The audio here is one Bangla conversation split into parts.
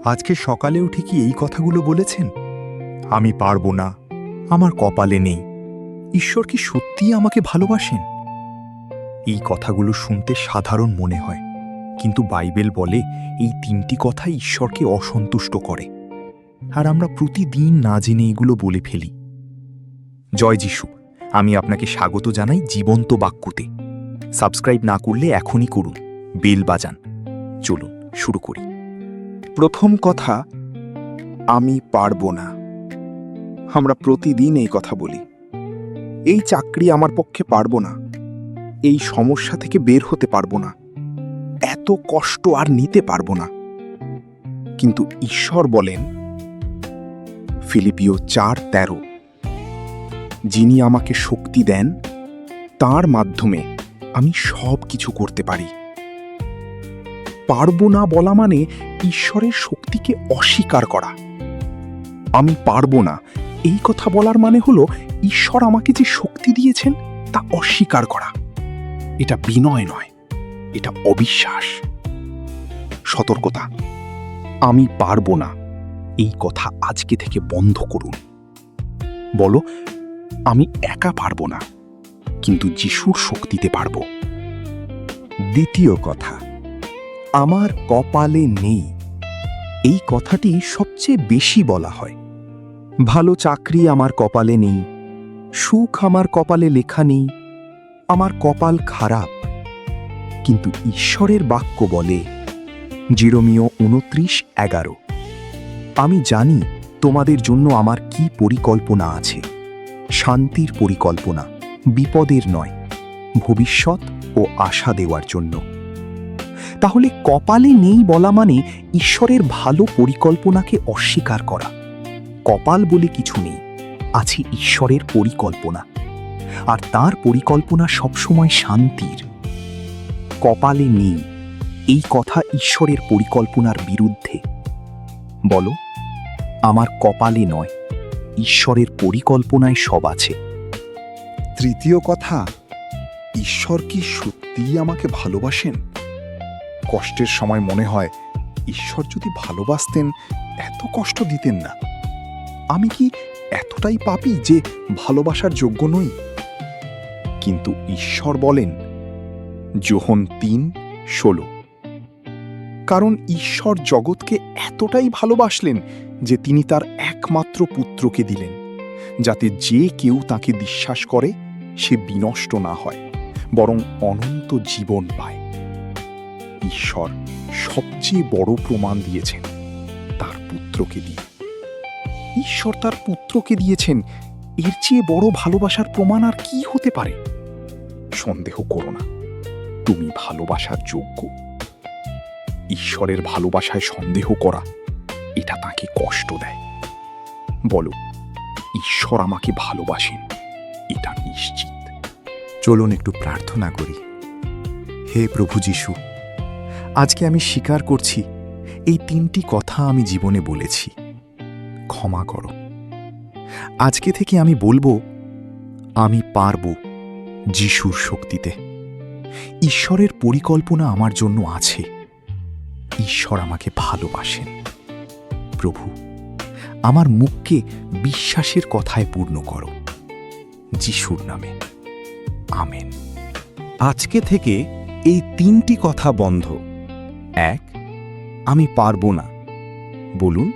আজকে সকালে উঠে কি এই কথাগুলো বলেছেন? আমি পারবো না, আমার কপালে নেই। ঈশ্বর কি সত্যিই আমাকে ভালোবাসেন? এই কথাগুলো শুনতে সাধারণ মনে হয়, কিন্তু বাইবেল বলে এই তিনটি কথা ঈশ্বরকে অসন্তুষ্ট করে। আর আমরা প্রতিদিন না জেনে এগুলো বলে ফেলি। জয় যিশু, আমি আপনাকে স্বাগত জানাই জীবন্ত বাক্যতে। সাবস্ক্রাইব না করলে এখনই করুন, বেল বাজান। চলুন শুরু করি। প্রথম কথা, আমি পারবো না। আমরা প্রতিদিন এই কথা বলি। এই চাকরি আমার পক্ষে পারবো না, এই সমস্যা থেকে বের হতে পারবো না, এত কষ্ট আর নিতে পারবো না। কিন্তু ঈশ্বর বলেন ফিলিপিও 4:13, যিনি আমাকে শক্তি দেন তার মাধ্যমে আমি সব কিছু করতে পারি। পারবো না বলা মানে ঈশ্বরের শক্তিকে অস্বীকার করা। আমি পারবো না এই কথা বলার মানে হলো ঈশ্বর আমাকে যে শক্তি দিয়েছেন তা অস্বীকার করা। এটা বিনয় নয়, এটা অবিশ্বাস। সতর্কতা, আমি পারবো না এই কথা আজকে থেকে বন্ধ করুন। বলো, আমি একা পারবো না, কিন্তু যিশুর শক্তিতে পারবো। দ্বিতীয় কথা, আমার কপালে নেই। এই কথাটি সবচেয়ে বেশি বলা হয়। ভালো চাকরি আমার কপালে নেই, সুখ আমার কপালে লেখা নেই, আমার কপাল খারাপ। কিন্তু ঈশ্বরের বাক্য বলে, জিরোমিও 29:11, আমি জানি তোমাদের জন্য আমার কি পরিকল্পনা আছে, শান্তির পরিকল্পনা, বিপদের নয়, ভবিষ্যৎ ও আশা দেওয়ার জন্য। তাহলে কপালে নেই বলা মানে ঈশ্বরের ভালো পরিকল্পনাকে অস্বীকার করা। কপাল বলে কিছু নেই, আছে ঈশ্বরের পরিকল্পনা, আর তার পরিকল্পনা সবসময় শান্তির। কপালে নেই এই কথা ঈশ্বরের পরিকল্পনার বিরুদ্ধে। বলো, আমার কপালে নয়, ঈশ্বরের পরিকল্পনায় সব আছে। তৃতীয় কথা, ঈশ্বর কি সত্যিই আমাকে ভালোবাসেন? কষ্টের সময় মনে হয় ঈশ্বর যদি ভালোবাসতেন এত কষ্ট দিতেন না। আমি কি এতটাই পাপী যে ভালোবাসার যোগ্য নই? কিন্তু ঈশ্বর বলেন যোহন 3:16, কারণ ঈশ্বর জগৎকে এতটাই ভালোবাসলেন যে তিনি তার একমাত্র পুত্রকে দিলেন, যাতে যে কেউ তাকে বিশ্বাস করে সে বিনষ্ট না হয়, বরং অনন্ত জীবন পায়। ঈশ্বর সবচেয়ে বড় প্রমাণ দিয়েছেন তার পুত্রকে দিয়ে। ঈশ্বর তার পুত্রকে দিয়েছেন, এর চেয়ে বড় ভালোবাসার প্রমাণ আর কি হতে পারে? সন্দেহ করো না, তুমি ভালোবাসার যোগ্য। ঈশ্বরের ভালোবাসায় সন্দেহ করা, এটা তাকে কষ্ট দেয়। বলো, ঈশ্বর আমাকে ভালোবাসেন, এটা নিশ্চিত। চলুন একটু প্রার্থনা করি। হে প্রভু যিশু, আজকে আমি স্বীকার করছি এই তিনটি কথা আমি জীবনে বলেছি। ক্ষমা করো। আজকে থেকে আমি বলবো, আমি পারব যিশুর শক্তিতে। ঈশ্বরের পরিকল্পনা আমার জন্য আছে। ঈশ্বর আমাকে ভালোবাসেন। প্রভু, আমার মুখকে বিশ্বাসের কথায় পূর্ণ করো। যিশুর নামে আমেন। আজকে থেকে এই তিনটি কথা বন্ধ। 1, আমি পারবো না, বলুন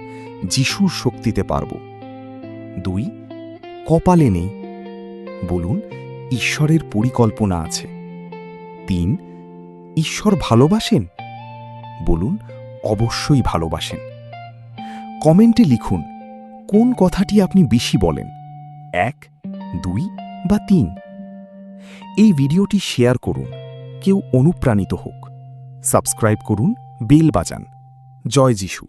যিশুর শক্তিতে পারব। 2, কপালে নেই, বলুন ঈশ্বরের পরিকল্পনা আছে। 3, ঈশ্বর ভালোবাসেন, বলুন অবশ্যই ভালোবাসেন। কমেন্টে লিখুন কোন কথাটি আপনি বেশি বলেন, 1, 2 বা 3। এই ভিডিওটি শেয়ার করুন, কেউ অনুপ্রাণিত হোক। সাবস্ক্রাইব করুন, বেল বাজান। জয় যিশু।